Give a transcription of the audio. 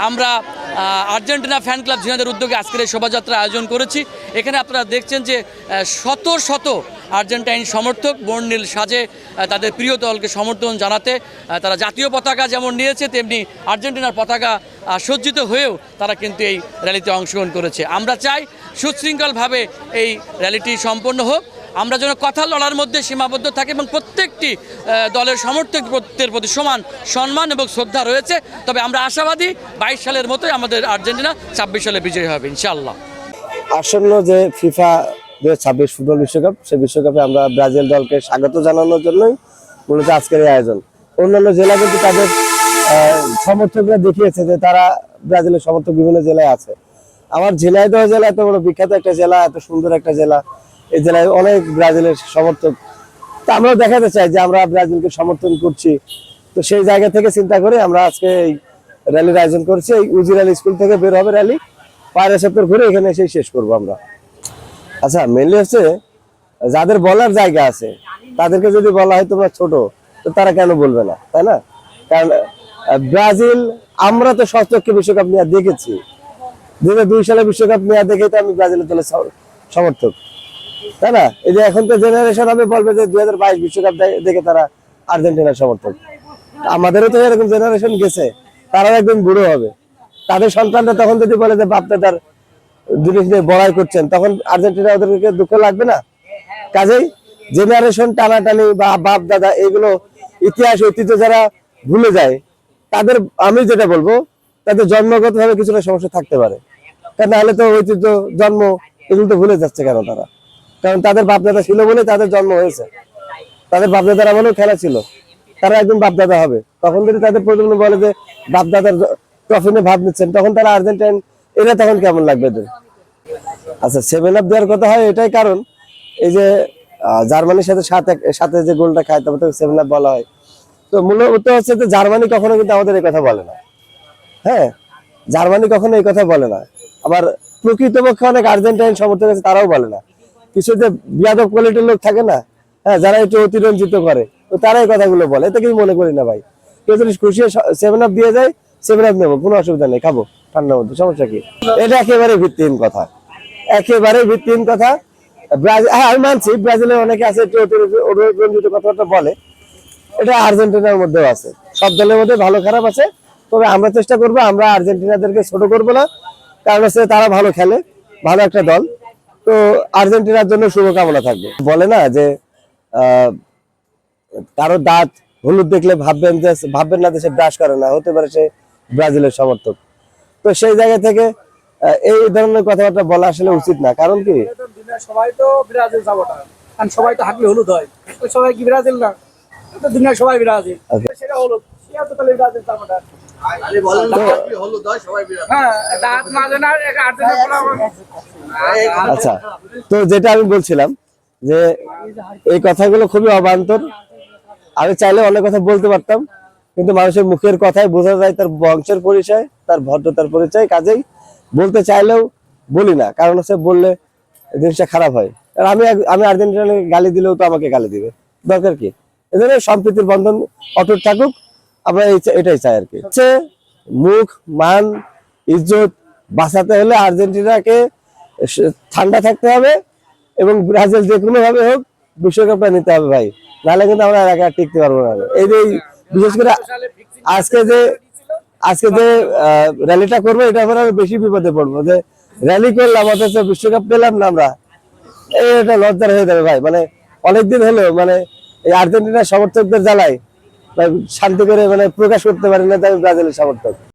আমরা Argentina fan club ঝিনাইদহের উদ্যোগে আজকের এই শোভাযাত্রা আয়োজন করেছি। এখানে আপনারা দেখছেন যে শত শত আর্জেন্টাইন সমর্থক বর্ণিল সাজে তাদের প্রিয় দলকে সমর্থন জানাতে তারা জাতীয় পতাকা যেমন নিয়েছে, তেমনি আর্জেন্টিনার পতাকা সজ্জিত হয়েও তারা কিন্তু এই র্যালিতে অংশগ্রহণ করেছে। আমরা চাই সুশৃঙ্খলভাবে এই র্যালিটি সম্পন্ন হোক। আমরা যেন কথা লড়ার মধ্যে সীমাবদ্ধ থাকি এবং প্রত্যেকটি দলের সমর্থকদের প্রতি সমান সম্মান এবং শ্রদ্ধা রয়েছে। তবে আমরা আশাবাদী 22 সালের মতোই আমাদের আর্জেন্টিনা 26 সালে বিজয়ী হবে ইনশাআল্লাহ। আসন্ন যে ফিফা 2026 ফুটবল বিশ্বকাপ, সেই বিশ্বকাপে আমরা ব্রাজিল দলকে স্বাগত জানানোর জন্যই মূলত আজকের এই আয়োজন। অন্যান্য জেলা কিন্তু তাদের সমর্থকরা দেখিয়েছে যে তারা ব্রাজিলের সমর্থক বিভিন্ন জেলায় আছে। আমার ঝিনাইদহ জেলা এত বড় বিখ্যাত একটা জেলা, এত সুন্দর একটা জেলা, এই জেলায় অনেক ব্রাজিলের সমর্থক। তা আমরাও দেখাতে চাই যে আমরা ব্রাজিলকে সমর্থন করছি। তো সেই জায়গা থেকে চিন্তা করে আমরা আজকে এই র্যালির আয়োজন করছি। এই উজিরাল স্কুল থেকে বের হবে র্যালি, পায়রা সেক্টর ঘুরে এখানে এসে শেষ করবো আমরা। আচ্ছা, মেনলি হচ্ছে যাদের বলার জায়গা আছে তাদেরকে যদি বলা হয় তোমরা ছোট, তো তারা কেন বলবে না, তাই না? কারণ ব্রাজিল, আমরা তো সচক্ষে বিশ্বকাপ নিয়ে দেখেছি। 2002 সালে বিশ্বকাপ নিয়ে দেখেই তো আমি ব্রাজিলের দলের সমর্থক, তাই না? এই যে এখন তো জেনারেশন হবে বলবে যে 2022 বিশ্বকাপ দেখে তারা আর্জেন্টিনার সমর্থক। আমাদেরও তো এরকম জেনারেশন গেছে, তারাও একদম বুড়ো হবে। তাদের সন্তানরা তখন যদি বলে যে বাপ দাদার জিনিস নিয়ে বড়াই করছেন, তখন আর্জেন্টিনা ওদেরকে দুঃখ লাগবে না? কাজেই জেনারেশন টানাটানি বা বাপ দাদা এগুলো ইতিহাস ঐতিহ্য যারা ভুলে যায়, তাদের আমি যেটা বলবো, তাদের জন্মগতভাবে কিছুটা সমস্যা থাকতে পারে। কারণ নাহলে তো ঐতিহ্য জন্ম এগুলো তো ভুলে যাচ্ছে কেন তারা? কারণ তাদের বাপদাদা ছিল বলে তাদের জন্ম হয়েছে। তাদের বাপদাদার আমলেও খেলা ছিল, তারা একদম বাপদাদা হবে। তখন যদি তাদের প্রজন্ম বলে যে বাপদাদার ট্রফি নিয়ে ভাব নিচ্ছেন, তখন তারা আর্জেন্টাইন, এরা তখন কেমন লাগবে এদের? আচ্ছা, 7 আপ দেওয়ার কথা হয় এটাই কারণ এই যে জার্মানির সাথে যে গোলটা খায় তবে তো 7 আপ বলা হয়। তো মূলত হচ্ছে যে জার্মানি কখনো কিন্তু আমাদের এই কথা বলে না। হ্যাঁ, জার্মানি কখনো এই কথা বলে না। আবার প্রকৃতপক্ষে অনেক আর্জেন্টাইন সমর্থক আছে, তারাও বলে না। কিছু যে বিয়াদব কোয়ালিটির লোক থাকে না, হ্যাঁ, যারা একটু অতিরঞ্জিত করে, তো তারা এই কথাগুলো বলে। এতে কিছু মনে করি না ভাই। কেউ যদি খুশি 7 আপ দিয়ে যায়, 7 আপ নেবো, কোনো অসুবিধা নেই, খাবো ঠান্ডার মধ্যে, সমস্যা কি? এটা একেবারে ভিত্তিহীন কথা, একেবারে ভিত্তিহীন কথা। হ্যাঁ, আমি মানছি ব্রাজিলের অনেকে আছে একটু অতিরঞ্জিত কথাটা বলে, এটা আর্জেন্টিনার মধ্যেও আছে। সব দলের মধ্যে ভালো খারাপ আছে। তবে আমরা চেষ্টা করবো আমরা আর্জেন্টিনাদেরকে ছোট করবো না, কারণ হচ্ছে তারা ভালো খেলে, ভালো একটা দল। তো আর্জেন্টিনার জন্য শুভকামনা থাকবে। বলে না যে কারো দাঁত হলুদ দেখলে ভাববেন না যে সে ব্রাশ করে না, হতে পারে সে ব্রাজিলের সমর্থক। তো সেই জায়গা থেকে এই ধরনের কথাবার্তা বলা আসলে উচিত না। কারণ কি, সবাই তো ব্রাজিল সাপোর্টার, কারণ সবাই তো হাঁটলে হলুদ হয়, সবাই কি ব্রাজিল না? দুনিয়ার সবাই ব্রাজিল, সেটা হলুদ, সে তো তাহলে ব্রাজিল সাপোর্টার। আচ্ছা, তো যেটা আমি বলছিলাম যে এই কথাগুলো খুবই অবান্তর। আমি চাইলে অনেক কথা বলতে পারতাম, কিন্তু মানুষের মুখের কথায় বোঝা যায় তার বংশের পরিচয়, তার ভদ্রতার পরিচয়। কাজেই বলতে চাইলেও বলি না, কারণ হচ্ছে বললে জিনিসটা খারাপ হয়। আর আমি আর্জেন্টিনাকে গালি দিলেও তো আমাকে গালি দিবে, দরকার কি? এজন্য সম্প্রীতির বন্ধন অটুট থাকুক, আমরা এটাই চাই আর কি। হচ্ছে মুখ, মান, ইজ্জত বাঁচাতে হলে আর্জেন্টিনাকে ঠান্ডা থাকতে হবে এবং ব্রাজিল যে কোনো ভাবে হোক বিশ্বকাপটা নিতে হবে ভাই, নাহলে কিন্তু আমরা একা টিকতে পারবো না। এই যে বিশেষ করে আজকে যে র্যালিটা করবো, এটা আমরা বেশি বিপদে পড়বো। যে র্যালি করলাম অথচ বিশ্বকাপ পেলাম না আমরা, এটা লজ্জার হয়ে যাবে ভাই। মানে অনেকদিন হলো মানে এই আর্জেন্টিনার সমর্থকদের জ্বালায় শান্তি করে মানে প্রকাশ করতে পারি না, তাই ব্রাজিলের সমর্থক।